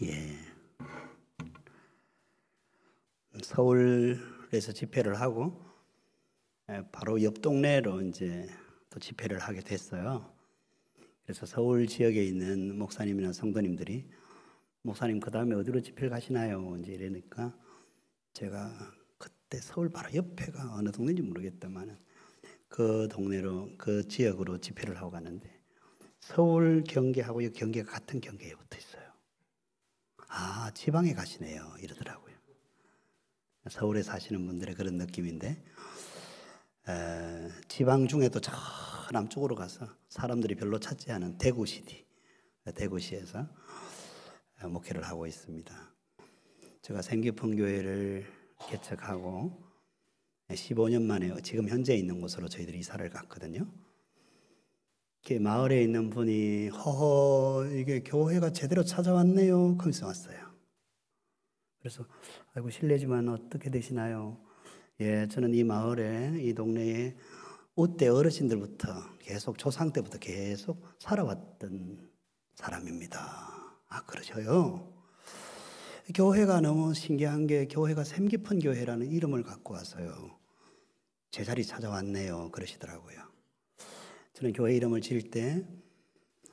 예. 서울에서 집회를 하고 바로 옆 동네로 이제 또 집회를 하게 됐어요. 그래서 서울 지역에 있는 목사님이나 성도님들이 목사님 그 다음에 어디로 집회를 가시나요? 이제 이러니까 제가 그때 서울 바로 옆에가 어느 동네인지 모르겠다만은 그 동네로 그 지역으로 집회를 하고 가는데 서울 경계하고 이 경계가 같은 경계에 붙어 있어요. 아, 지방에 가시네요. 이러더라고요. 서울에 사시는 분들의 그런 느낌인데 지방 중에도 저 남쪽으로 가서 사람들이 별로 찾지 않은 대구시티, 대구시에서 목회를 하고 있습니다. 제가 생기품 교회를 개척하고 15년 만에 지금 현재 있는 곳으로 저희들이 이사를 갔거든요. 마을에 있는 분이 이게 교회가 제대로 찾아왔네요. 거기서 왔어요. 그래서 아이고 실례지만 어떻게 되시나요? 예, 저는 이 마을에 이 동네에 우때 어르신들부터 계속 조상 때부터 계속 살아왔던 사람입니다. 아, 그러셔요? 교회가 너무 신기한 게 교회가 샘 깊은 교회라는 이름을 갖고 와서요. 제자리 찾아왔네요. 그러시더라고요. 저는 교회 이름을 지을 때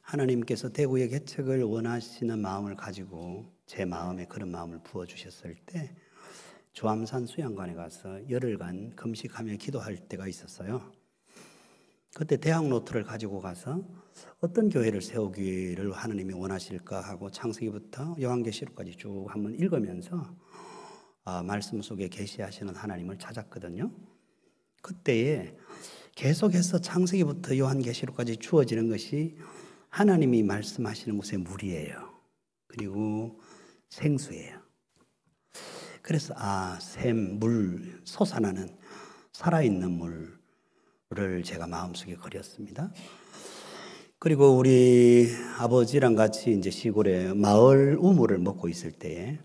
하나님께서 대구의 개척을 원하시는 마음을 가지고 제 마음에 그런 마음을 부어주셨을 때 주암산 수양관에 가서 열흘간 금식하며 기도할 때가 있었어요. 그때 대학 노트를 가지고 가서 어떤 교회를 세우기를 하나님이 원하실까 하고 창세기부터 요한계시록까지 쭉 한번 읽으면서 말씀 속에 계시하시는 하나님을 찾았거든요. 그때에 계속해서 창세기부터 요한계시록까지 주어지는 것이 하나님이 말씀하시는 곳의 물이에요. 그리고 생수예요. 그래서 샘, 물, 솟아나는 살아있는 물을 제가 마음속에 그렸습니다. 그리고 우리 아버지랑 같이 이제 시골에 마을 우물을 먹고 있을 때에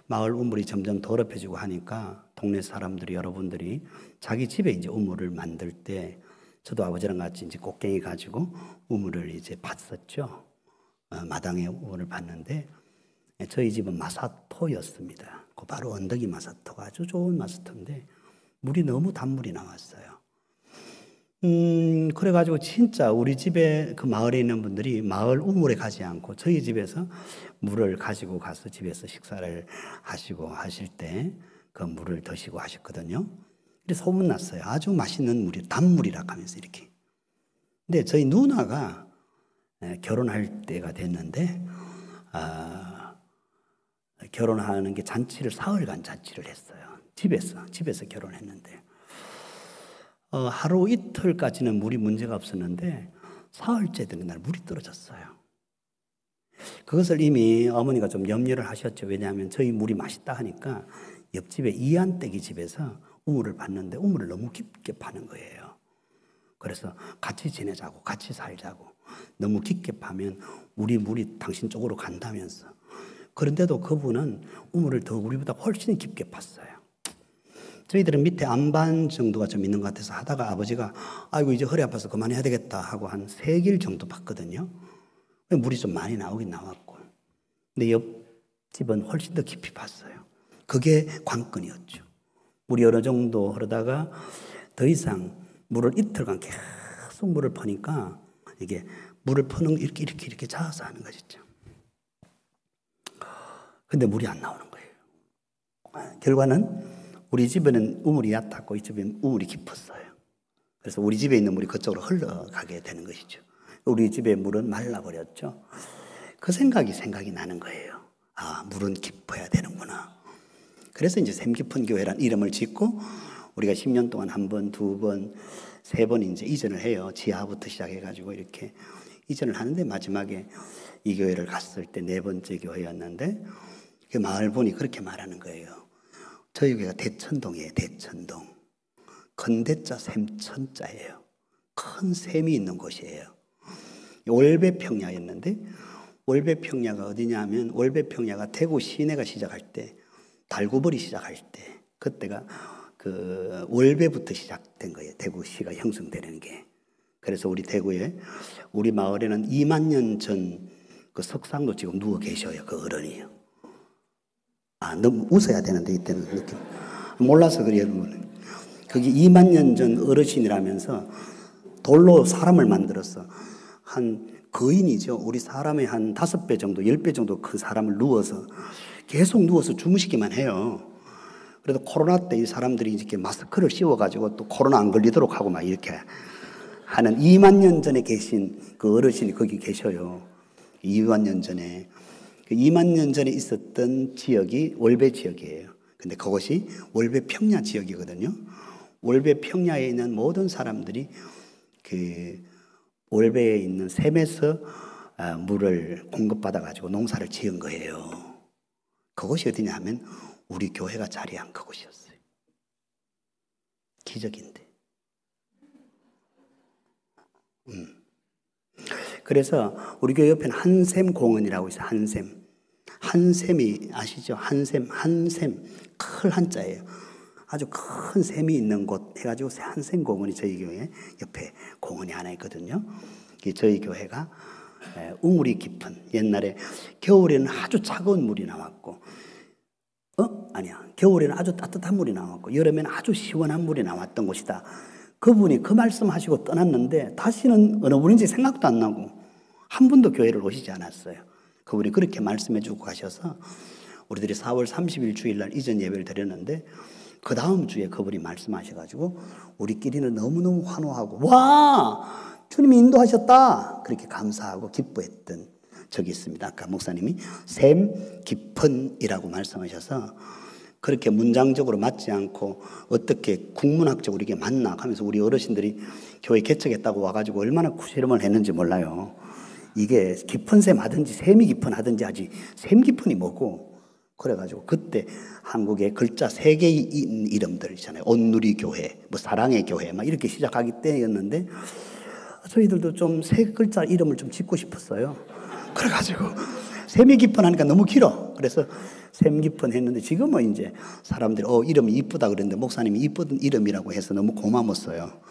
마을 우물이 점점 더럽혀지고 하니까 동네 사람들이 여러분들이 자기 집에 이제 우물을 만들 때 저도 아버지랑 같이 이제 곡괭이 가지고 우물을 이제 봤었죠. 마당에 우물을 봤는데 저희 집은 마사토였습니다. 그 바로 언덕이 마사토가 아주 좋은 마사토인데 물이 너무 단물이 나왔어요. 그래가지고 진짜 우리 집에 그 마을에 있는 분들이 마을 우물에 가지 않고 저희 집에서 물을 가지고 가서 집에서 식사를 하시고 하실 때 그 물을 드시고 하셨거든요. 근데 소문났어요. 아주 맛있는 물이 단물이라 하면서 이렇게. 근데 저희 누나가 결혼할 때가 됐는데 결혼하는 게 잔치를 사흘간 잔치를 했어요. 집에서 결혼했는데 하루 이틀까지는 물이 문제가 없었는데 사흘째 되는 날 물이 떨어졌어요. 그것을 이미 어머니가 좀 염려를 하셨죠. 왜냐하면 저희 물이 맛있다 하니까 옆집에 이한댁이 집에서 우물을 봤는데 우물을 너무 깊게 파는 거예요. 그래서 같이 지내자고 같이 살자고 너무 깊게 파면 우리 물이 당신 쪽으로 간다면서. 그런데도 그분은 우물을 더 우리보다 훨씬 깊게 팠어요. 저희들은 밑에 안반 정도가 좀 있는 것 같아서 하다가 아버지가 아이고 이제 허리 아파서 그만해야 되겠다 하고 한 3길 정도 팠거든요. 물이 좀 많이 나오긴 나왔고. 근데 옆집은 훨씬 더 깊이 팠어요. 그게 관건이었죠. 물이 어느 정도 흐르다가 더 이상 물을 이틀간 계속 물을 퍼니까 이게 물을 퍼는 이렇게 자서 하는 것이죠. 근데 물이 안 나오는 거예요. 결과는 우리 집에는 우물이 얕았고 이 집에는 우물이 깊었어요. 그래서 우리 집에 있는 물이 그쪽으로 흘러가게 되는 것이죠. 우리 집의 물은 말라버렸죠. 그 생각이 나는 거예요. 물은 깊어야 되는구나. 그래서 이제 샘 깊은 교회란 이름을 짓고 우리가 10년 동안 한 번, 두 번, 세 번 이제 이전을 해요. 지하부터 시작해가지고 이렇게 이전을 하는데 마지막에 이 교회를 갔을 때 4번째 교회였는데 그 마을 분이 그렇게 말하는 거예요. 저희 교회가 대천동이에요. 대천동. 건대자 샘천자예요. 큰 샘이 있는 곳이에요. 월배평야였는데 월배평야가 어디냐 하면 월배평야가 대구 시내가 시작할 때 달구벌이 시작할 때 그때가 그 월배부터 시작된 거예요. 대구시가 형성되는 게. 그래서 우리 대구에 우리 마을에는 2만 년 전 그 석상도 지금 누워 계셔요. 그 어른이요. 너무 웃어야 되는데 이때는 느낌. 몰라서 그래요, 여러분. 그게 2만 년 전 어르신이라면서 돌로 사람을 만들었어. 한 거인이죠. 우리 사람의 한 5배 정도, 10배 정도 큰 사람을 누워서 계속 누워서 주무시기만 해요. 그래도 코로나 때 이 사람들이 이렇게 마스크를 씌워가지고 또 코로나 안 걸리도록 하고 막 이렇게 하는 2만 년 전에 계신 그 어르신이 거기 계셔요. 2만 년 전에. 그 2만 년 전에 있었던 지역이 월배 지역이에요. 근데 그것이 월배 평야 지역이거든요. 월배 평야에 있는 모든 사람들이 그 월배에 있는 샘에서 물을 공급받아 가지고 농사를 지은 거예요. 그것이 어디냐 하면 우리 교회가 자리한 그곳이었어요. 기적인데. 그래서 우리 교회 옆에는 한샘 공원이라고 있어요. 한샘. 한샘이 아시죠? 한샘, 한샘. 큰 한자예요. 아주 큰 샘이 있는 곳 해가지고 한샘 공원이 저희 교회 옆에 공원이 하나 있거든요. 저희 교회가 우물이 깊은, 옛날에 겨울에는 아주 차가운 물이 나왔고, 아니야. 겨울에는 아주 따뜻한 물이 나왔고, 여름에는 아주 시원한 물이 나왔던 곳이다. 그분이 그 말씀하시고 떠났는데 다시는 어느 분인지 생각도 안 나고 한 번도 교회를 오시지 않았어요. 그분이 그렇게 말씀해 주고 가셔서 우리들이 4월 30일 주일날 이전 예배를 드렸는데 그 다음 주에 그분이 말씀하셔가지고 우리끼리는 너무너무 환호하고 와! 주님이 인도하셨다! 그렇게 감사하고 기뻐했던 적이 있습니다. 아까 목사님이 샘 깊은이라고 말씀하셔서 그렇게 문장적으로 맞지 않고 어떻게 국문학적으로 이게 맞나 하면서 우리 어르신들이 교회 개척했다고 와가지고 얼마나 구실험을 했는지 몰라요. 이게 깊은 샘 하든지 샘이 깊은 하든지 하지 샘 깊은이 뭐고 그래가지고 그때 한국의 글자 3개의 이름들 있잖아요. 온누리 교회, 뭐 사랑의 교회 막 이렇게 시작하기 때였는데 저희들도 좀 3글자 이름을 좀 짓고 싶었어요. 그래가지고 샘이 깊은 하니까 너무 길어. 그래서 샘 깊은 했는데 지금은 이제 사람들이 이름이 이쁘다 그랬는데 목사님이 이쁜 이름이라고 해서 너무 고마웠어요.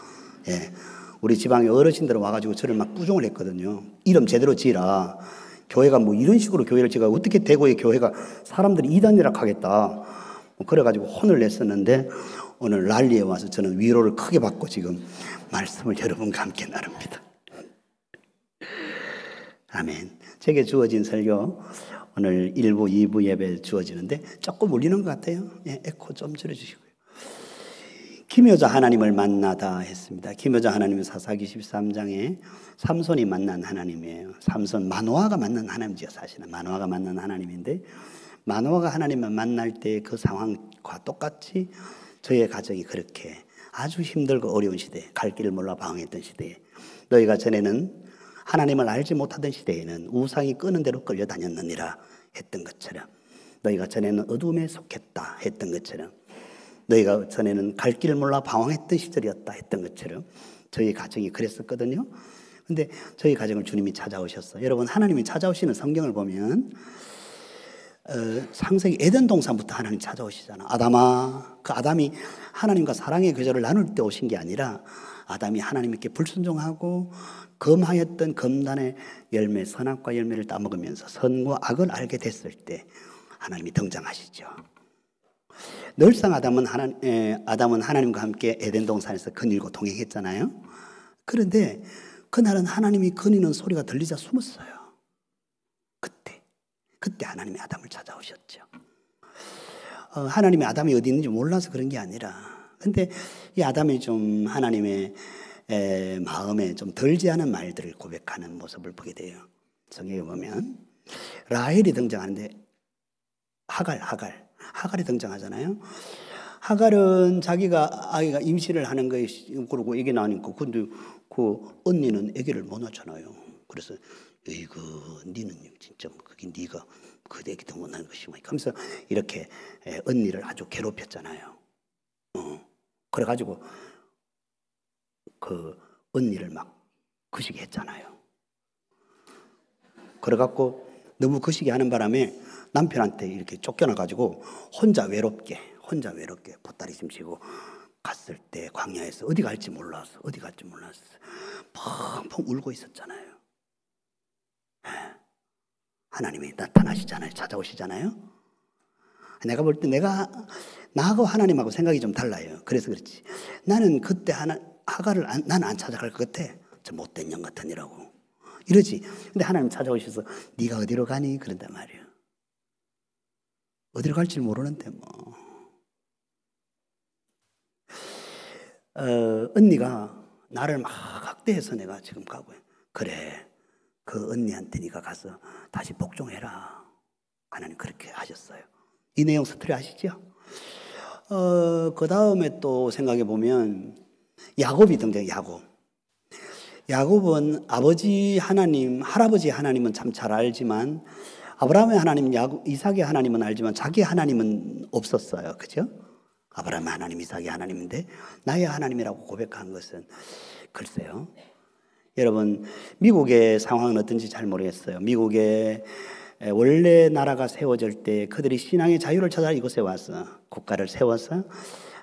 예. 우리 지방에 어르신들 와가지고 저를 막 꾸중을 했거든요. 이름 제대로 지으라. 교회가 뭐 이런 식으로 교회를 지가 어떻게 대구의 교회가 사람들이 이단이라 하겠다. 그래가지고 혼을 냈었는데 오늘 랄리에 와서 저는 위로를 크게 받고 지금 말씀을 여러분과 함께 나눕니다. 아멘. 제게 주어진 설교 오늘 1부, 2부 예배 주어지는데 조금 울리는 것 같아요. 예, 에코 좀 줄여주시고요. 기묘자 하나님을 만나다 했습니다. 기묘자 하나님은 사사기 13장에 삼손이 만난 하나님이에요. 삼손 마노아가 만난 하나님이죠. 사실은 마노아가 만난 하나님인데 마노아가 하나님을 만날 때 그 상황과 똑같이 저의 가정이 그렇게 아주 힘들고 어려운 시대에 갈 길을 몰라 방황했던 시대에 너희가 전에는 하나님을 알지 못하던 시대에는 우상이 끄는 대로 끌려다녔느니라 했던 것처럼 너희가 전에는 어둠에 속했다 했던 것처럼 너희가 전에는 갈 길을 몰라 방황했던 시절이었다 했던 것처럼 저희 가정이 그랬었거든요. 근데 저희 가정을 주님이 찾아오셨어요. 여러분 하나님이 찾아오시는 성경을 보면 창세기 에덴 동산부터 하나님 찾아오시잖아. 아담아. 그 아담이 하나님과 사랑의 교제를 나눌 때 오신 게 아니라 아담이 하나님께 불순종하고 검하였던 검단의 열매 선악과 열매를 따먹으면서 선과 악을 알게 됐을 때 하나님이 등장하시죠. 늘상 아담은 하나님과 함께 에덴 동산에서 거닐고 동행했잖아요. 그런데 그날은 하나님이 거니는 소리가 들리자 숨었어요. 그때 하나님이 아담을 찾아오셨죠. 하나님이 아담이 어디 있는지 몰라서 그런 게 아니라 근데 이 아담이 좀 하나님의 마음에 좀 덜지 않은 말들을 고백하는 모습을 보게 돼요. 성경에 보면 라헬이 등장하는데 하갈이 등장하잖아요. 하갈은 자기가 아기가 임신을 하는 거에 그러고 애기 나니까 근데 그 언니는 아기를 못 낳잖아요. 그래서 이거 니는 진짜 그게 네가 그 애기도 못 낳는 것이 뭐 하면서 이렇게 언니를 아주 괴롭혔잖아요. 그래가지고 그 언니를 막 거시기 했잖아요. 그래갖고 너무 거시기 하는 바람에 남편한테 이렇게 쫓겨나가지고 혼자 외롭게 보따리 짐 지고 갔을 때 광야에서 어디 갈지 몰랐어. 펑펑 울고 있었잖아요. 하나님이 나타나시잖아요. 찾아오시잖아요. 내가 볼 때 나하고 하나님하고 생각이 좀 달라요. 그래서 그렇지. 나는 그때 하가를 나는 안 찾아갈 것 같아. 저 못된 년 같은 이라고. 이러지. 근데 하나님 찾아오셔서 네가 어디로 가니? 그런단 말이에요. 어디로 갈지 모르는데 뭐. 언니가 나를 막 학대해서 내가 지금 가고. 그래. 그 언니한테 네가 가서 다시 복종해라. 하나님 그렇게 하셨어요. 이 내용 스토리 아시죠? 그 다음에 또 생각해 보면 야곱이 등장해요. 야곱은 아버지 하나님, 할아버지 하나님은 참 잘 알지만 아브라함의 하나님, 이삭의 하나님은 알지만 자기 하나님은 없었어요. 그죠? 아브라함의 하나님, 이삭의 하나님인데 나의 하나님이라고 고백한 것은 글쎄요. 여러분 미국의 상황은 어떤지 잘 모르겠어요. 미국의 원래 나라가 세워질 때 그들이 신앙의 자유를 찾아 이곳에 와서 국가를 세워서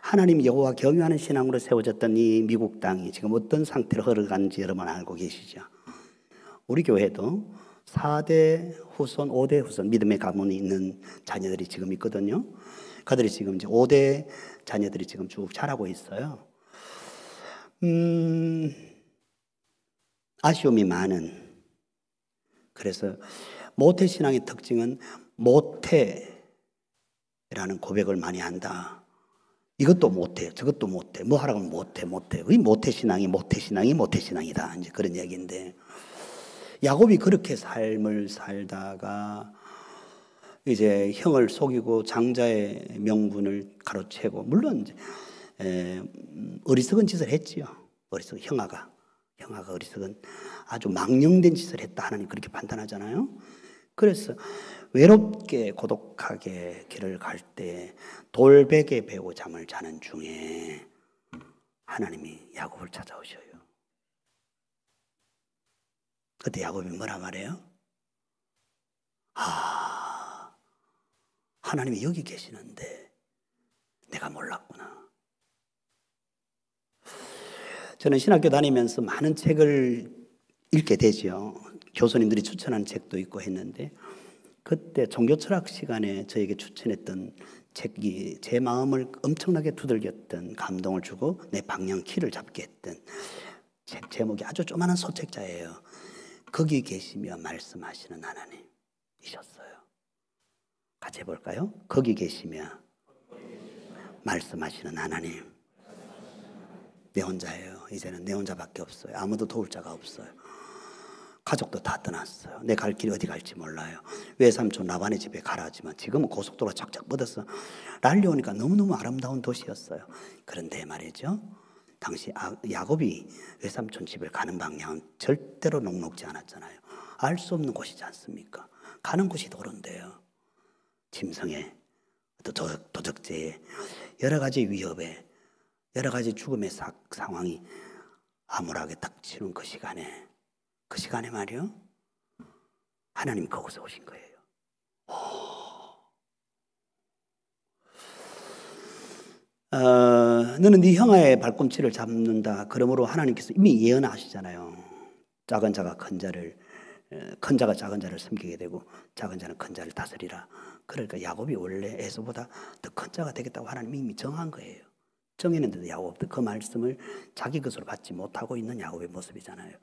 하나님 여호와 경유하는 신앙으로 세워졌던 이 미국 땅이 지금 어떤 상태로 흘러가는지 여러분 알고 계시죠? 우리 교회도 4대 후손, 5대 후손 믿음의 가문이 있는 자녀들이 지금 있거든요. 그들이 지금 이제 5대 자녀들이 지금 쭉 자라고 있어요. 아쉬움이 많은. 그래서 모태신앙의 특징은 모태라는 고백을 많이 한다. 이것도 못해, 저것도 못해, 뭐 하라고 하면 못해. 이 모태신앙이다. 이제 그런 얘기인데, 야곱이 그렇게 삶을 살다가 이제 형을 속이고 장자의 명분을 가로채고, 물론 이제 어리석은 짓을 했지요. 형아가 어리석은 아주 망령된 짓을 했다. 하나님 그렇게 판단하잖아요. 그래서 외롭게 고독하게 길을 갈 때 돌베개 베고 잠을 자는 중에 하나님이 야곱을 찾아오셔요. 그때 야곱이 뭐라 말해요? 하나님이 여기 계시는데 내가 몰랐구나. 저는 신학교 다니면서 많은 책을 읽게 되죠. 교수님들이 추천한 책도 있고 했는데 그때 종교철학 시간에 저에게 추천했던 책이 제 마음을 엄청나게 두들겼던, 감동을 주고 내 방향키를 잡게 했던 책 제목이 아주 조그마한 소책자예요. 거기 계시며 말씀하시는 하나님이셨어요. 같이 해볼까요? 거기 계시며 말씀하시는 하나님. 내 혼자예요. 이제는 내 혼자밖에 없어요. 아무도 도울 자가 없어요. 가족도 다 떠났어요. 내 갈 길이 어디 갈지 몰라요. 외삼촌 라반의 집에 가라 하지만 지금은 고속도로가 쫙쫙 뻗어서 랄리 오니까 너무너무 아름다운 도시였어요. 그런데 말이죠, 당시 야곱이 외삼촌 집을 가는 방향은 절대로 녹록지 않았잖아요. 알 수 없는 곳이지 않습니까? 가는 곳이 도로인데요, 짐승의 도적죄에 여러 가지 위협에 여러 가지 죽음의 상황이 암울하게 닥치는 그 시간에 말이요, 하나님이 거기서 오신 거예요. 너는 네 형아의 발꿈치를 잡는다. 그러므로 하나님께서 이미 예언하시잖아요. 작은 자가 큰 자가 작은 자를 섬기게 되고 작은 자는 큰 자를 다스리라. 그러니까 야곱이 원래 에서보다 더 큰 자가 되겠다고 하나님이 이미 정한 거예요. 정했는데도 야곱도 그 말씀을 자기 것으로 받지 못하고 있는 야곱의 모습이잖아요.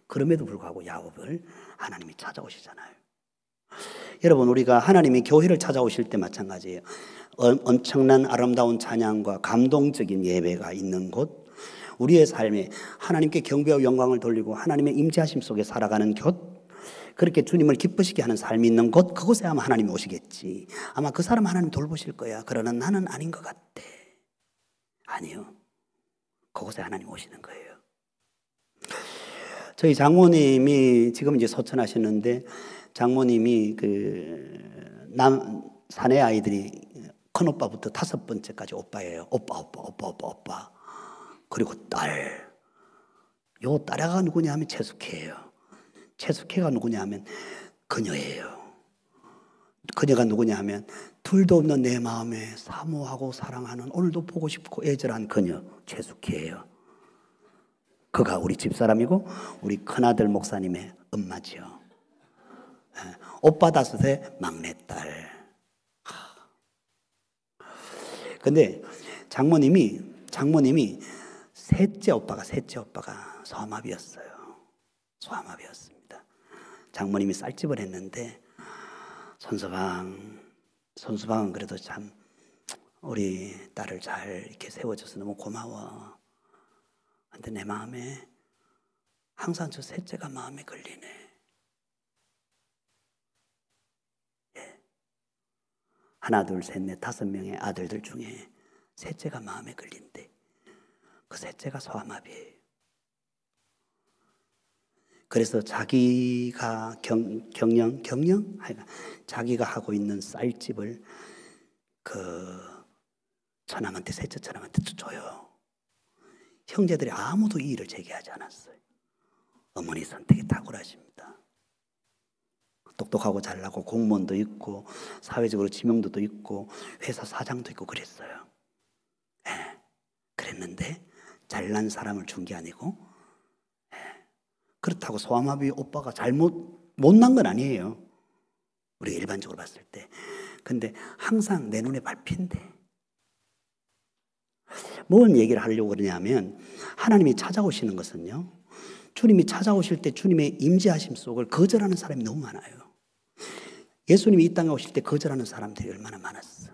그럼에도 불구하고 야곱을 하나님이 찾아오시잖아요. 여러분, 우리가 하나님이 교회를 찾아오실 때 마찬가지예요. 엄청난 아름다운 찬양과 감동적인 예배가 있는 곳, 우리의 삶에 하나님께 경배와 영광을 돌리고 하나님의 임재하심 속에 살아가는 곳, 그렇게 주님을 기쁘시게 하는 삶이 있는 곳, 그곳에 아마 하나님이 오시겠지. 아마 그 사람 하나님 돌보실 거야. 그러나 나는 아닌 것 같아. 아니요. 그곳에 하나님 오시는 거예요. 저희 장모님이 지금 이제 소천하셨는데, 장모님이 사내 아이들이 큰 오빠부터 5번째까지 오빠예요. 오빠. 그리고 딸. 요 딸아가 누구냐 하면 채숙해예요. 채숙해가 누구냐 하면 그녀예요. 그녀가 누구냐 하면 둘도 없는 내 마음에 사모하고 사랑하는, 오늘도 보고 싶고 애절한 그녀 채숙해예요. 그가 우리 집사람이고 우리 큰아들 목사님의 엄마지요. 오빠 5의 막내딸. 근데 장모님이 셋째 오빠가 소아마비였어요. 소아마비였습니다. 장모님이 쌀집을 했는데 손수방은 그래도 참 우리 딸을 잘 이렇게 세워줘서 너무 고마워. 근데 내 마음에 항상 저 셋째가 마음에 걸리네. 예. 하나, 둘, 셋, 넷, 5명의 아들들 중에 셋째가 마음에 걸린대. 그 셋째가 소아마비예요. 그래서 자기가 경영? 자기가 하고 있는 쌀집을 처남한테, 셋째 처남한테 줘요. 형제들이 아무도 이의를 제기하지 않았어요. 어머니 선택이 탁월하십니다. 똑똑하고 잘나고 공무원도 있고 사회적으로 지명도도 있고 회사 사장도 있고 그랬어요. 네. 그랬는데 잘난 사람을 준 게 아니고, 네. 그렇다고 소아마비 오빠가 못난 건 아니에요. 우리가 일반적으로 봤을 때. 근데 항상 내 눈에 밟힌대. 뭔 얘기를 하려고 그러냐면 하나님이 찾아오시는 것은요, 주님이 찾아오실 때 주님의 임재하심 속을 거절하는 사람이 너무 많아요. 예수님이 이 땅에 오실 때 거절하는 사람들이 얼마나 많았어.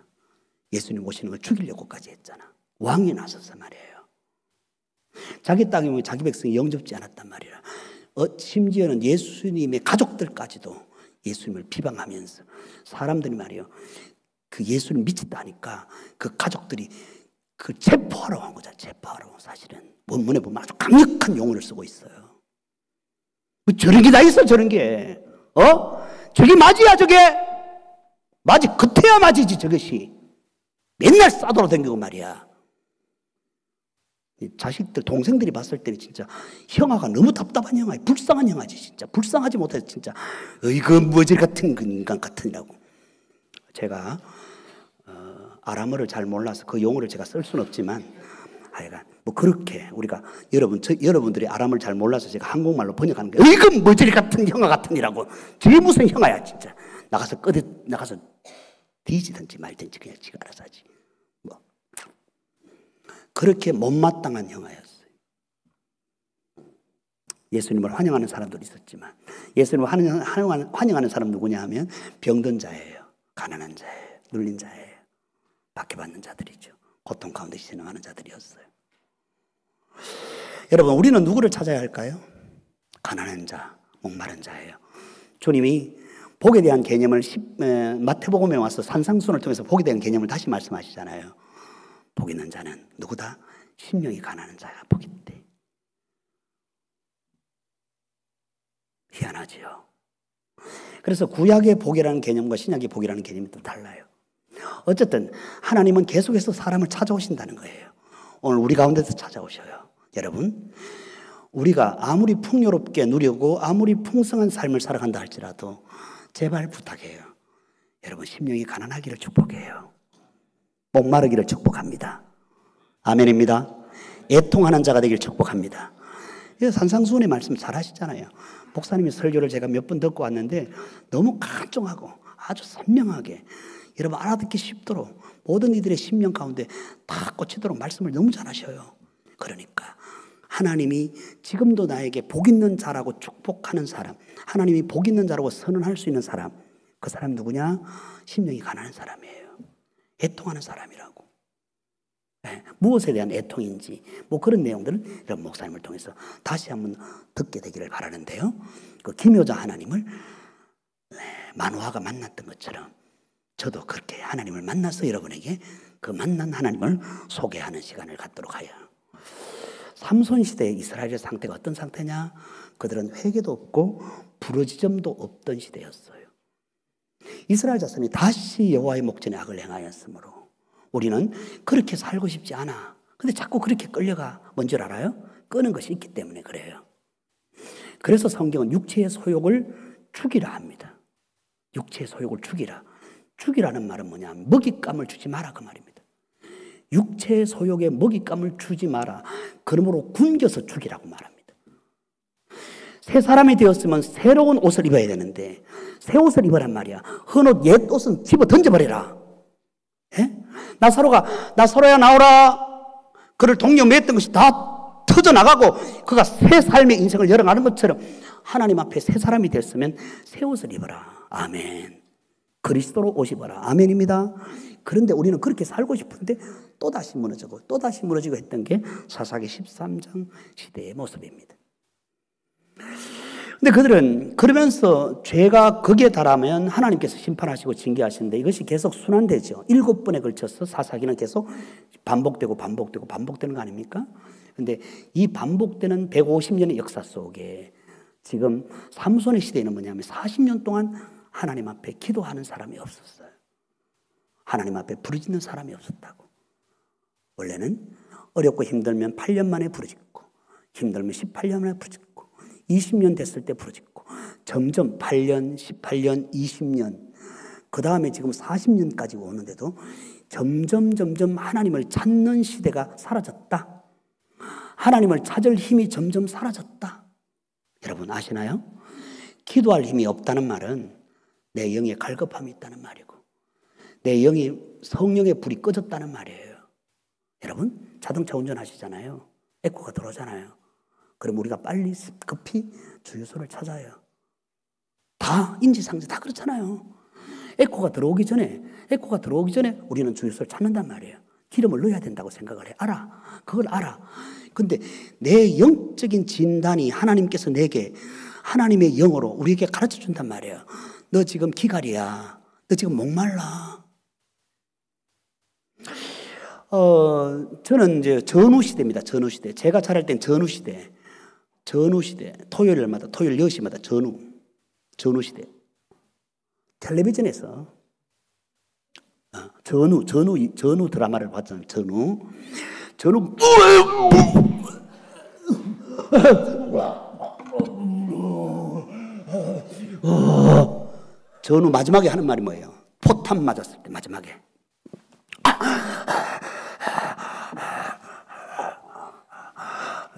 예수님 오시는 걸 죽이려고까지 했잖아. 왕이 나서서 말이에요. 자기 땅에 오면 자기 백성이 영접지 않았단 말이야. 심지어는 예수님의 가족들까지도 예수님을 비방하면서 사람들이 말이에요, 그 예수님 미쳤다 하니까 그 가족들이 그 체포하러 간 거잖아. 체포하러. 사실은 원문에 보면 아주 강력한 용어를 쓰고 있어요. 뭐 저런 게 다 있어. 저런 게 저게 맞이야. 저게 맞이. 그때야 맞이지. 저것이 맨날 싸돌아 댕기고 말이야. 자식들 동생들이 봤을 때는 진짜 형아가 너무 답답한 형아야. 불쌍한 형아지. 진짜 불쌍하지 못해서 진짜 이거 뭐지 같은 인간 같으니라고. 제가 아람어를 잘 몰라서 그 용어를 제가 쓸 수는 없지만 하여간 뭐 그렇게 우리가 여러분들이 아람어를 잘 몰라서 제가 한국말로 번역하는 게 이건 뭐지 같은 형아 같으니라고. 저게 무슨 형아야 진짜. 나가서 뒤지든지 말든지 그냥 지가 알아서 하지. 뭐 그렇게 못마땅한 형아였어요. 예수님을 환영하는 사람도 있었지만 예수님을 환영하는 사람 누구냐 하면 병든 자예요. 가난한 자예요. 눌린 자예요. 박해받는 자들이죠. 고통 가운데 신앙하는 자들이었어요. 여러분, 우리는 누구를 찾아야 할까요? 가난한 자, 목마른 자예요. 주님이 복에 대한 개념을 마태복음에 와서 산상순을 통해서 복에 대한 개념을 다시 말씀하시잖아요. 복 있는 자는 누구다? 심령이 가난한 자가 복 있대. 희한하지요. 그래서 구약의 복이라는 개념과 신약의 복이라는 개념이 또 달라요. 어쨌든 하나님은 계속해서 사람을 찾아오신다는 거예요. 오늘 우리 가운데서 찾아오셔요. 여러분, 우리가 아무리 풍요롭게 누리고 아무리 풍성한 삶을 살아간다 할지라도 제발 부탁해요. 여러분, 심령이 가난하기를 축복해요. 목마르기를 축복합니다. 아멘입니다. 애통하는 자가 되길 축복합니다. 산상수훈의 말씀 잘 하시잖아요. 목사님의 설교를 제가 몇 번 듣고 왔는데 너무 간종하고 아주 선명하게 여러분 알아듣기 쉽도록 모든 이들의 심령 가운데 다 꽂히도록 말씀을 너무 잘하셔요. 그러니까 하나님이 지금도 나에게 복 있는 자라고 축복하는 사람, 하나님이 복 있는 자라고 선언할 수 있는 사람, 그 사람 누구냐? 심령이 가난한 사람이에요. 애통하는 사람이라고. 네, 무엇에 대한 애통인지 뭐 그런 내용들은 이런 목사님을 통해서 다시 한번 듣게 되기를 바라는데요. 그 기묘자 하나님을 만화가 만났던 것처럼 저도 그렇게 하나님을 만나서 여러분에게 그 만난 하나님을 소개하는 시간을 갖도록 하여. 삼손 시대의 이스라엘의 상태가 어떤 상태냐? 그들은 회개도 없고 부르짖음도 없던 시대였어요. 이스라엘 자손이 다시 여호와의 목전에 악을 행하였으므로 우리는 그렇게 살고 싶지 않아. 근데 자꾸 그렇게 끌려가. 뭔 줄 알아요? 끄는 것이 있기 때문에 그래요. 그래서 성경은 육체의 소욕을 죽이라 합니다. 육체의 소욕을 죽이라. 죽이라는 말은 뭐냐? 먹잇감을 주지 마라 그 말입니다. 육체의 소욕에 먹잇감을 주지 마라. 그러므로 굶겨서 죽이라고 말합니다. 새 사람이 되었으면 새로운 옷을 입어야 되는데 새 옷을 입으란 말이야. 헌 옷, 옛 옷은 집어 던져버려라. 예? 나사로야 나오라. 그를 동료매했던 것이 다 터져나가고 그가 새 삶의 인생을 열어가는 것처럼 하나님 앞에 새 사람이 됐으면 새 옷을 입어라. 아멘. 그리스도로 옷 입어라. 아멘입니다. 그런데 우리는 그렇게 살고 싶은데 또다시 무너지고 또다시 무너지고 했던 게 사사기 13장 시대의 모습입니다. 근데 그들은 그러면서 죄가 거기에 달하면 하나님께서 심판하시고 징계하시는데 이것이 계속 순환되죠. 7번에 걸쳐서 사사기는 계속 반복되는 거 아닙니까? 근데 이 반복되는 150년의 역사 속에 지금 삼손의 시대에는 뭐냐면 40년 동안 하나님 앞에 기도하는 사람이 없었어요. 하나님 앞에 부르짖는 사람이 없었다고. 원래는 어렵고 힘들면 8년 만에 부르짖고 힘들면 18년 만에 부르짖고 20년 됐을 때 부르짖고 점점 8년, 18년, 20년 그 다음에 지금 40년까지 오는데도 점점 하나님을 찾는 시대가 사라졌다. 하나님을 찾을 힘이 점점 사라졌다. 여러분 아시나요? 기도할 힘이 없다는 말은 내 영에 갈급함이 있다는 말이고 내 영이 성령의 불이 꺼졌다는 말이에요. 여러분 자동차 운전하시잖아요. 에코가 들어오잖아요. 그럼 우리가 빨리 급히 주유소를 찾아요. 다 인지상정 다 그렇잖아요. 에코가 들어오기 전에 우리는 주유소를 찾는단 말이에요. 기름을 넣어야 된다고 생각을 해. 그걸 알아. 근데 내 영적인 진단이 하나님께서 내게 하나님의 영으로 우리에게 가르쳐 준단 말이에요. 너 지금 기갈이야. 너 지금 목말라. 저는 이제 전후시대입니다. 전후시대. 제가 자랄 땐 전후시대. 토요일마다, 토요일 10시마다 전후시대. 텔레비전에서 전후 드라마를 봤잖아요. 전후 마지막에 하는 말이 뭐예요? 포탄 맞았을 때 마지막에.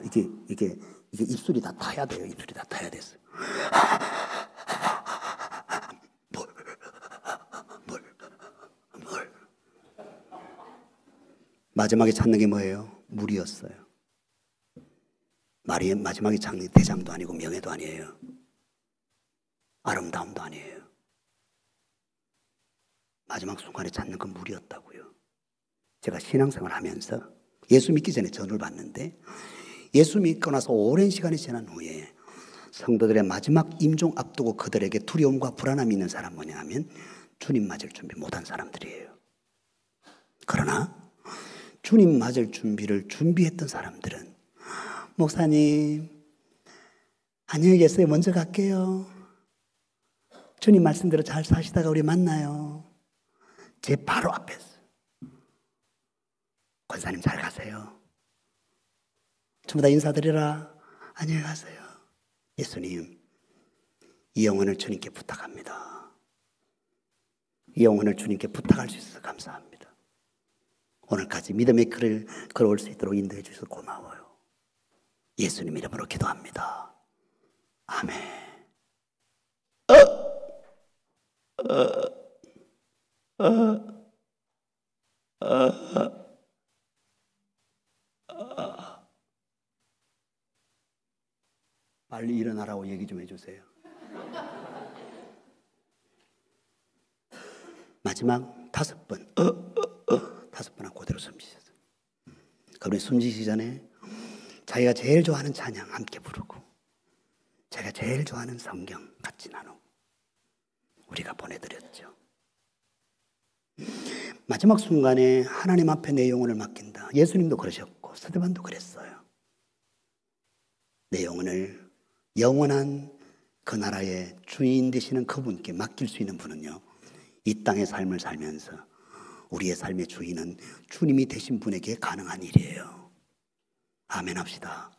이게 입술이 다 타야 돼요. 입술이 다 타야 됐어요. 뭘. 마지막에 찾는 게 뭐예요? 물이었어요. 마지막에 찾는 게 대장도 아니고 명예도 아니에요. 아름다움도 아니에요. 마지막 순간에 찾는 건 물이었다고요. 제가 신앙생활 하면서 예수 믿기 전에 전을 봤는데 예수 믿고 나서 오랜 시간이 지난 후에 성도들의 마지막 임종 앞두고 그들에게 두려움과 불안함이 있는 사람 뭐냐 하면 주님 맞을 준비 못한 사람들이에요. 그러나 주님 맞을 준비를 준비했던 사람들은 목사님 안녕히 계세요. 먼저 갈게요. 주님 말씀대로 잘 사시다가 우리 만나요. 제 바로 앞에서 권사님 잘 가세요. 전부 다 인사드리라. 안녕히 가세요. 예수님, 이 영혼을 주님께 부탁합니다. 이 영혼을 주님께 부탁할 수 있어서 감사합니다. 오늘까지 믿음의 글을 걸어올 수 있도록 인도해 주셔서 고마워요. 예수님 이름으로 기도합니다. 아멘. 빨리 일어나라고 얘기 좀 해주세요. 마지막 5번, 5번 그대로 숨쉬셨어요. 그러면 숨쉬기 전에 자기가 제일 좋아하는 찬양 함께 부르고 자기가 제일 좋아하는 성경 같이 나누고 우리가 보내드렸죠. 마지막 순간에 하나님 앞에 내 영혼을 맡긴다. 예수님도 그러셨고 스데반도 그랬어요. 내 영혼을 영원한 그 나라의 주인 되시는 그분께 맡길 수 있는 분은요, 이 땅의 삶을 살면서 우리의 삶의 주인은 주님이 되신 분에게 가능한 일이에요. 아멘 합시다.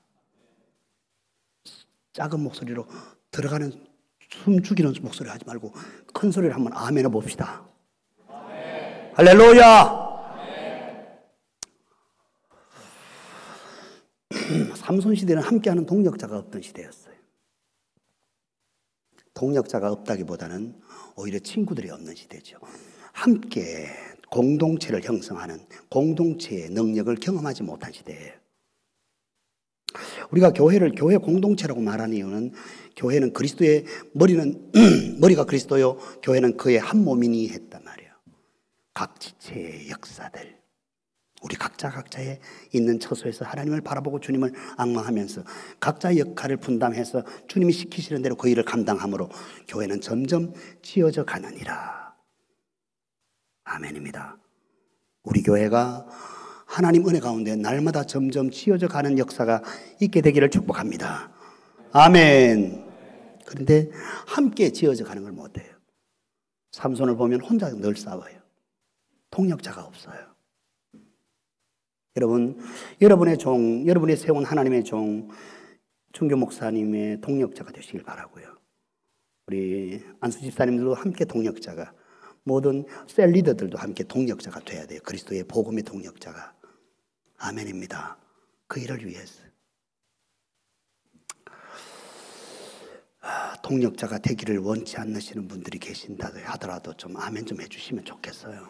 작은 목소리로 들어가는 숨 죽이는 목소리 하지 말고 큰 소리를 한번 아멘 해봅시다. 아멘. 할렐루야. 삼손 시대는 함께하는 동력자가 없던 시대였어요. 동력자가 없다기보다는 오히려 친구들이 없는 시대죠. 함께 공동체를 형성하는 공동체의 능력을 경험하지 못한 시대예요. 우리가 교회 공동체라고 말하는 이유는 교회는 그리스도의 머리가 그리스도요, 교회는 그의 한 몸이니 했단 말이에요. 각 지체의 역사들, 우리 각자의 있는 처소에서 하나님을 바라보고 주님을 앙망하면서 각자의 역할을 분담해서 주님이 시키시는 대로 그 일을 감당함으로 교회는 점점 지어져 가느니라. 아멘입니다. 우리 교회가 하나님 은혜 가운데 날마다 점점 지어져 가는 역사가 있게 되기를 축복합니다. 아멘. 그런데 함께 지어져 가는 걸 못해요. 삼손을 보면 혼자 늘 싸워요. 동력자가 없어요. 여러분, 여러분의 종, 여러분이 세운 하나님의 종, 충교 목사님의 동력자가 되시길 바라고요. 우리 안수 집사님들도 함께 동력자가, 모든 셀 리더들도 함께 동력자가 돼야 돼요. 그리스도의 복음의 동력자가. 아멘입니다. 그 일을 위해서. 동력자가 되기를 원치 않으시는 분들이 계신다 하더라도 좀 아멘 좀 해주시면 좋겠어요.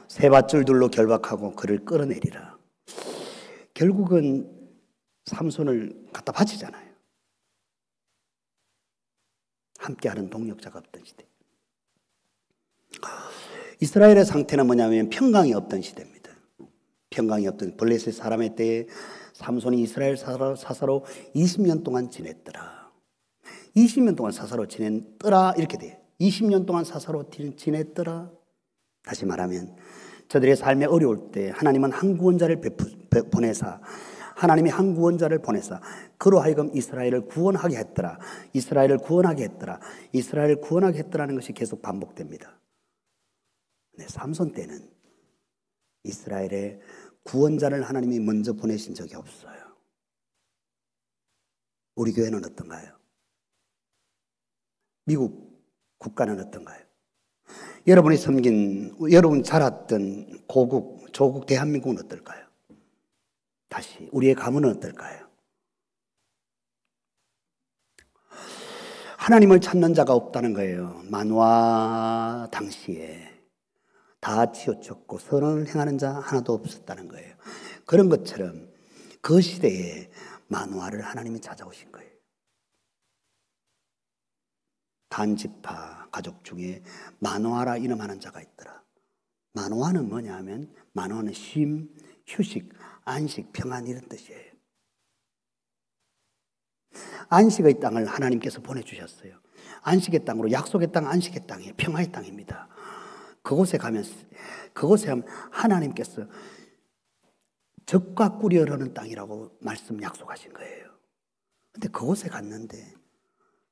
세 밧줄들로 결박하고 그를 끌어내리라. 결국은 삼손을 갖다 바치잖아요. 함께하는 동력자가 없던 시대. 이스라엘의 상태는 뭐냐면 평강이 없던 시대입니다. 평강이 없던 블레셋 사람의 때에 삼손이 이스라엘 사사로 20년 동안 지냈더라. 20년 동안 사사로 지냈더라 이렇게 돼요. 20년 동안 사사로 지냈더라. 다시 말하면 저들의 삶에 어려울 때 하나님은 한 구원자를 보내사, 하나님이 한 구원자를 보내사 그로 하여금 이스라엘을 구원하게 했더라. 이스라엘을 구원하게 했더라. 이스라엘을 구원하게 했더라는 것이 계속 반복됩니다. 네, 삼손 때는 이스라엘의 구원자를 하나님이 먼저 보내신 적이 없어요. 우리 교회는 어떤가요? 미국 국가는 어떤가요? 여러분이 섬긴, 여러분 자랐던 고국, 조국 대한민국은 어떨까요? 다시 우리의 가문은 어떨까요? 하나님을 찾는 자가 없다는 거예요. 만화 당시에 다 치우쳤고 선언을 행하는 자 하나도 없었다는 거예요. 그런 것처럼 그 시대에 만화를 하나님이 찾아오신 거예요. 단지파 가족 중에 만화라 이름하는 자가 있더라. 만화는 뭐냐 하면 만화는 쉼, 휴식, 안식, 평안 이런 뜻이에요. 안식의 땅을 하나님께서 보내주셨어요. 안식의 땅으로, 약속의 땅, 안식의 땅이에요. 평화의 땅입니다. 그곳에 가면 하나님께서 젖과 꿀이 흐르는 땅이라고 말씀 약속하신 거예요. 근데 그곳에 갔는데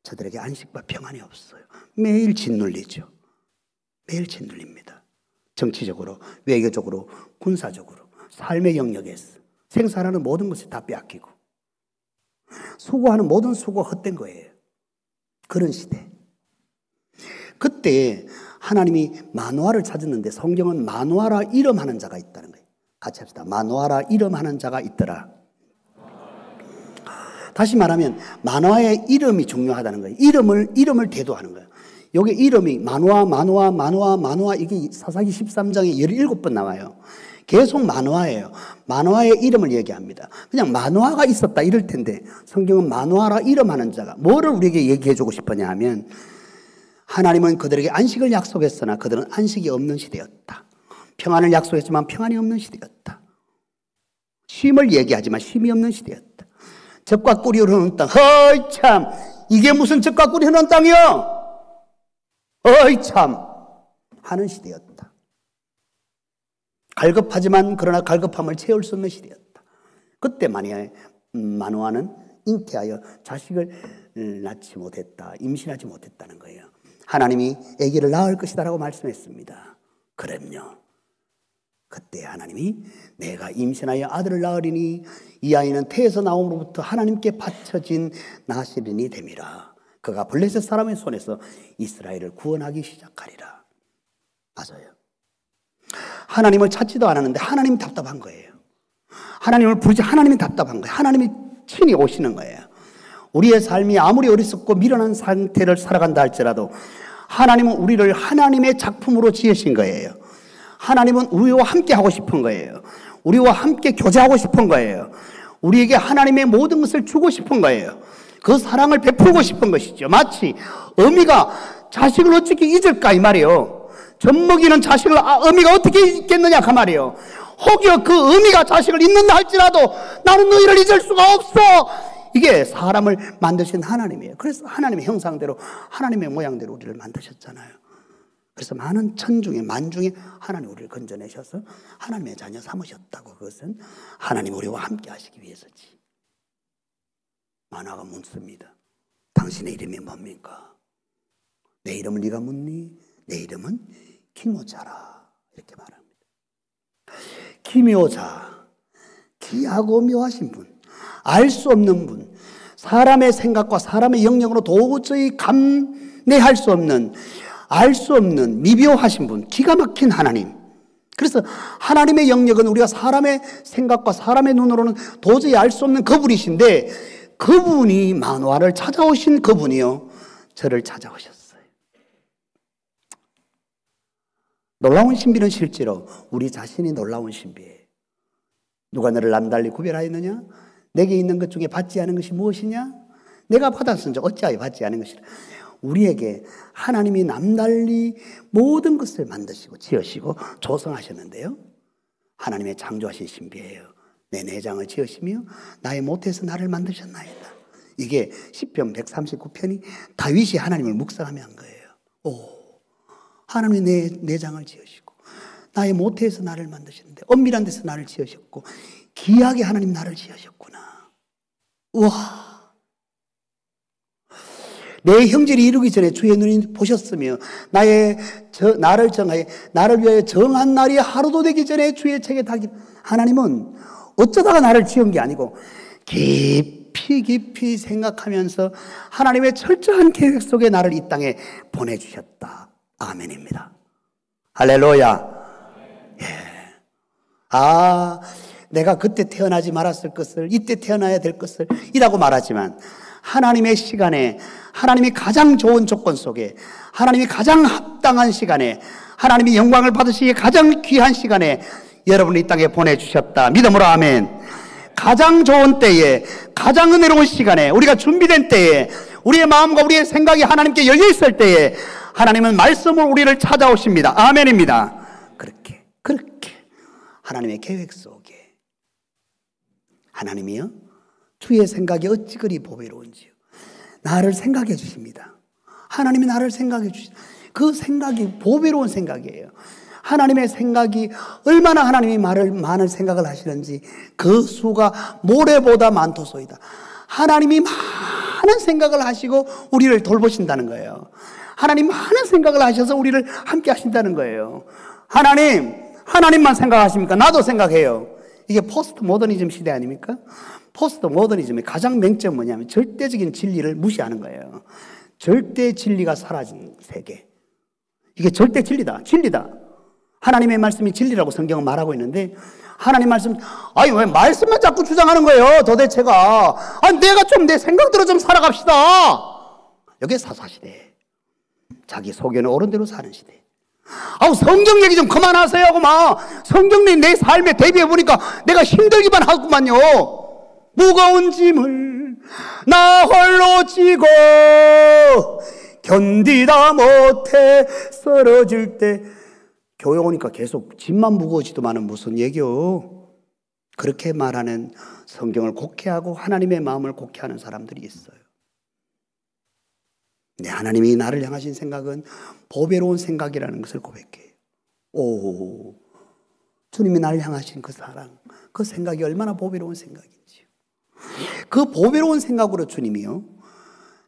저들에게 안식과 평안이 없어요. 매일 짓눌리죠. 매일 짓눌립니다. 정치적으로, 외교적으로, 군사적으로, 삶의 영역에서 생산하는 모든 것을 다 빼앗기고 수고하는 모든 수고가 헛된 거예요. 그런 시대. 그때 하나님이 마노아를 찾았는데 성경은 마노아라 이름하는 자가 있다는 거예요. 같이 합시다. 마노아라 이름하는 자가 있더라. 다시 말하면 마노아의 이름이 중요하다는 거예요. 이름을 대도하는 거예요. 여기 이름이 마노아 이게 사사기 13장에 17번 나와요. 계속 마노아예요. 마노아의 이름을 얘기합니다. 그냥 마노아가 있었다 이럴 텐데 성경은 마노아라 이름하는 자가 뭐를 우리에게 얘기해 주고 싶으냐 하면 하나님은 그들에게 안식을 약속했으나 그들은 안식이 없는 시대였다. 평안을 약속했지만 평안이 없는 시대였다. 쉼을 얘기하지만 쉼이 없는 시대였다. 젖과 꿀이 흐르는 땅. 어이 참, 이게 무슨 젖과 꿀이 흐르는 땅이요? 어이 참 하는 시대였다. 갈급하지만 그러나 갈급함을 채울 수 없는 시대였다. 그때 마노아는 잉태하여 자식을 낳지 못했다. 임신하지 못했다는 거예요. 하나님이 아기를 낳을 것이다라고 말씀했습니다. 그럼요. 그때 하나님이 내가 임신하여 아들을 낳으리니 이 아이는 태에서 나옴으로부터 하나님께 바쳐진 나시린이 됨이라. 그가 블레셋 사람의 손에서 이스라엘을 구원하기 시작하리라. 맞아요. 하나님을 찾지도 않았는데 하나님이 답답한 거예요. 하나님을 부르지 하나님이 답답한 거예요. 하나님이 친히 오시는 거예요. 우리의 삶이 아무리 어리석고 미련한 상태를 살아간다 할지라도 하나님은 우리를 하나님의 작품으로 지으신 거예요. 하나님은 우리와 함께 하고 싶은 거예요. 우리와 함께 교제하고 싶은 거예요. 우리에게 하나님의 모든 것을 주고 싶은 거예요. 그 사랑을 베풀고 싶은 것이죠. 마치 어미가 자식을 어떻게 잊을까 이 말이에요. 젖먹이는 자식을 어미가 어떻게 잊겠느냐 그 말이에요. 혹여 그 어미가 자식을 잊는다 할지라도 나는 너희를 잊을 수가 없어. 이게 사람을 만드신 하나님이에요. 그래서 하나님의 형상대로 하나님의 모양대로 우리를 만드셨잖아요. 그래서 많은 천 중에 만 중에 하나님 우리를 건져내셔서 하나님의 자녀 삼으셨다고. 그것은 하나님 우리와 함께 하시기 위해서지. 만화가 묻습니다. 당신의 이름이 뭡니까? 내 이름을 네가 묻니? 내 이름은 기묘자라. 이렇게 말합니다. 기묘자, 기하고 묘하신 분, 알 수 없는 분, 사람의 생각과 사람의 영역으로 도저히 감내할 수 없는, 알 수 없는 미묘하신 분, 기가 막힌 하나님. 그래서 하나님의 영역은 우리가 사람의 생각과 사람의 눈으로는 도저히 알 수 없는 그분이신데, 그분이 만화를 찾아오신 그분이요, 저를 찾아오셨어요. 놀라운 신비는 실제로 우리 자신이 놀라운 신비예요. 누가 너를 남달리 구별하였느냐? 내게 있는 것 중에 받지 않은 것이 무엇이냐? 내가 받았은즉 어찌하여 받지 않은 것이라. 우리에게 하나님이 남달리 모든 것을 만드시고 지으시고 조성하셨는데요, 하나님의 창조하신 신비예요. 내 내장을 지으시며 나의 모태에서 나를 만드셨나이다. 이게 시편 139편이 다윗이 하나님을 묵상하며 한 거예요. 하나님이 내 내장을 지으시고 나의 모태에서 나를 만드셨는데, 엄밀한 데서 나를 지으셨고 귀하게 하나님 나를 지으셨구나. 우와, 내 형질이 이루기 전에 주의 눈이 보셨으며 나를 정하여 나를 위하여 정한 날이 하루도 되기 전에 주의 책에 닥이. 하나님은 어쩌다가 나를 지은 게 아니고 깊이 생각하면서 하나님의 철저한 계획 속에 나를 이 땅에 보내주셨다. 아멘입니다. 할렐루야. 예. 내가 그때 태어나지 말았을 것을, 이때 태어나야 될 것을 이라고 말하지만, 하나님의 시간에, 하나님이 가장 좋은 조건 속에, 하나님이 가장 합당한 시간에, 하나님이 영광을 받으시기에 가장 귀한 시간에 여러분을 이 땅에 보내주셨다. 믿음으로 아멘. 가장 좋은 때에, 가장 은혜로운 시간에, 우리가 준비된 때에, 우리의 마음과 우리의 생각이 하나님께 열려있을 때에 하나님은 말씀으로 우리를 찾아오십니다. 아멘입니다. 그렇게 하나님의 계획 속에 하나님이요, 주의 생각이 어찌 그리 보배로운지요. 나를 생각해 주십니다. 하나님이 나를 생각해 주십니다. 그 생각이 보배로운 생각이에요. 하나님의 생각이 얼마나 하나님이 많은 생각을 하시는지 그 수가 모래보다 많도소이다. 하나님이 많은 생각을 하시고 우리를 돌보신다는 거예요. 하나님 많은 생각을 하셔서 우리를 함께 하신다는 거예요. 하나님만 생각하십니까? 나도 생각해요. 이게 포스트 모더니즘 시대 아닙니까? 포스트 모더니즘의 가장 맹점은 뭐냐면 절대적인 진리를 무시하는 거예요. 절대 진리가 사라진 세계. 이게 절대 진리다. 하나님의 말씀이 진리라고 성경은 말하고 있는데, 하나님 말씀, 왜 말씀만 자꾸 주장하는 거예요, 도대체가. 내가 좀 내 생각대로 좀 살아갑시다. 이게 사사시대. 자기 소견에 옳은 대로 사는 시대. 성경 얘기 좀 그만하세요 하고 성경이 내 삶에 대비해보니까 내가 힘들기만 하구만요. 무거운 짐을 나 홀로 지고 견디다 못해 쓰러질 때. 교회 오니까 계속 짐만 무거워지더만은 무슨 얘기요. 그렇게 말하는, 성경을 곡해하고 하나님의 마음을 곡해하는 사람들이 있어요. 네, 하나님이 나를 향하신 생각은 보배로운 생각이라는 것을 고백해요. 주님이 나를 향하신 그 사랑, 그 생각이 얼마나 보배로운 생각인지요. 그 보배로운 생각으로 주님이요,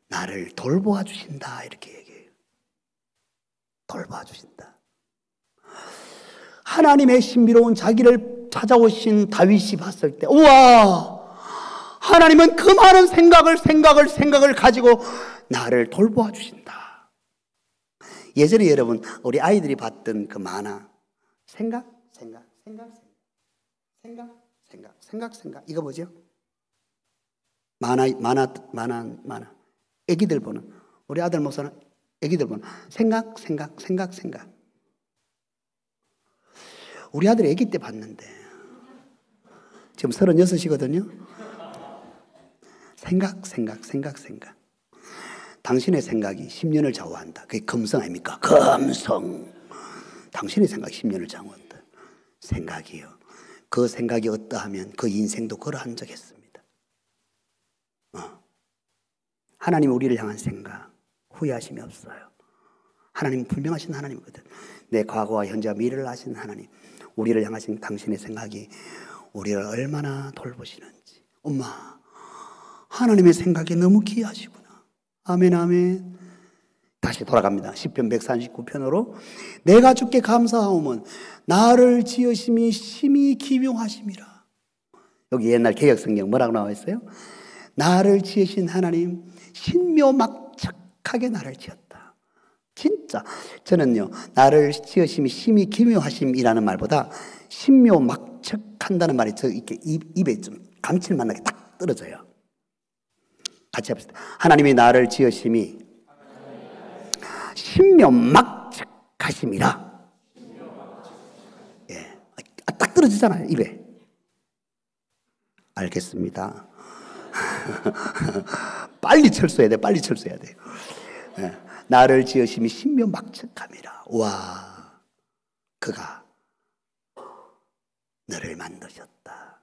나를 돌보아 주신다, 이렇게 얘기해요. 돌보아 주신다. 하나님의 신비로운 자기를 찾아오신 다윗이 봤을 때, 우와, 하나님은 그 많은 생각을 가지고 나를 돌보아 주신다. 예전에 여러분, 우리 아이들이 봤던 그 만화, 생각. 이거 뭐죠? 만화. 애기들 보는, 우리 아들 목사는 애기들 보는 생각. 우리 아들 아기 때 봤는데. 지금 36이거든요. 생각. 당신의 생각이 10년을 좌우한다. 그게 금성 아닙니까? 금성. 당신의 생각이 10년을 좌우한다. 생각이요. 그 생각이 어떠하면 그 인생도 그러한 적 했습니다. 하나님 우리를 향한 생각, 후회하심이 없어요. 하나님은 분명하신 하나님이거든. 내 과거와 현재와 미래를 아시는 하나님, 우리를 향하신 당신의 생각이 우리를 얼마나 돌보시는지. 엄마, 하나님의 생각이 너무 귀하시구나. 아멘, 아멘. 다시 돌아갑니다. 시편 139편으로 내가 주께 감사하오면 나를 지으심이 심히 기묘하심이라. 여기 옛날 개역성경 뭐라고 나와 있어요? 나를 지으신 하나님 신묘막측하게 나를 지었다. 진짜 저는요, 나를 지으심이 심히 기묘하심이라는 말보다 신묘막측한다는 말이 저 이렇게 입에 좀 감칠맛 나게 딱 떨어져요. 같이 합시다. 하나님이 나를 지으심이 신묘막측하심이라. 예, 딱 떨어지잖아요, 입에. 알겠습니다. 빨리 철수해야 돼. 빨리 철수해야 돼. 예, 나를 지으심이 신묘막측함이라. 와, 그가 너를 만드셨다.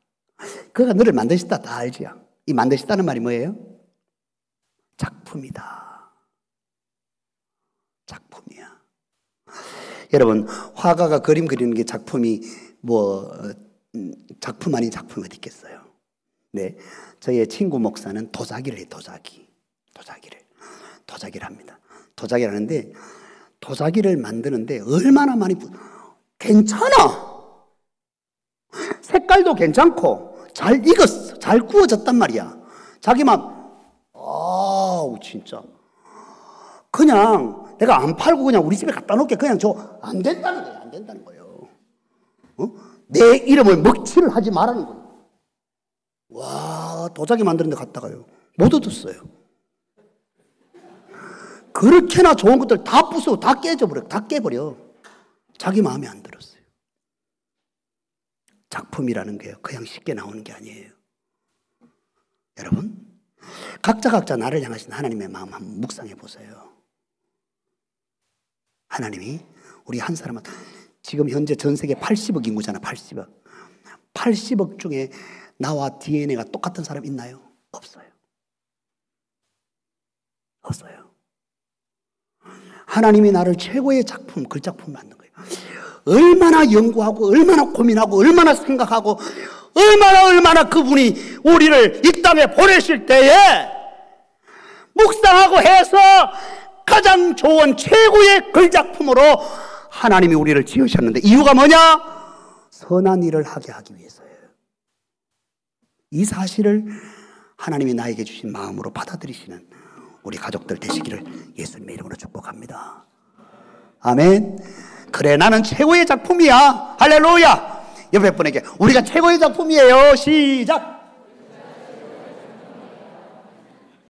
그가 너를 만드셨다 다 알지요. 이 만드셨다는 말이 뭐예요? 작품이다. 작품이야. 여러분, 화가가 그림 그리는 게 작품이 작품 아닌 작품이 어디 있겠어요? 네, 저의 친구 목사는 도자기를 해요. 도자기를 합니다. 도자기를 하는데 도자기를 만드는데 얼마나 많이 괜찮아. 색깔도 괜찮고 잘 익었어. 잘 구워졌단 말이야. 자기만 아우 진짜 그냥 내가 안 팔고 그냥 우리 집에 갖다 놓게 그냥 안 된다는 거예요. 안 된다는 거예요. 내 이름을 먹칠을 하지 말라는 거예요. 와, 도자기 만드는 데 갔다가요, 못 얻었어요. 그렇게나 좋은 것들 다 부수고 다 깨져버려. 다 깨버려. 자기 마음에 안 들었어요. 작품이라는 게요, 그냥 쉽게 나오는 게 아니에요. 여러분, 각자 나를 향하신 하나님의 마음 한번 묵상해 보세요. 하나님이 우리 한 사람한테, 지금 현재 전 세계 80억 인구잖아. 80억 중에 나와 DNA가 똑같은 사람 있나요? 없어요. 하나님이 나를 최고의 작품, 그 작품을 만든 거예요. 얼마나 연구하고 얼마나 고민하고 얼마나 생각하고 얼마나 그분이 우리를 이 땅에 보내실 때에 묵상하고 해서 가장 좋은 최고의 글작품으로 하나님이 우리를 지으셨는데, 이유가 뭐냐? 선한 일을 하게 하기 위해서예요. 이 사실을 하나님이 나에게 주신 마음으로 받아들이시는 우리 가족들 되시기를 예수님의 이름으로 축복합니다. 아멘. 그래, 나는 최고의 작품이야. 할렐루야. 옆에 분에게 우리가 최고의 작품이에요. 시작.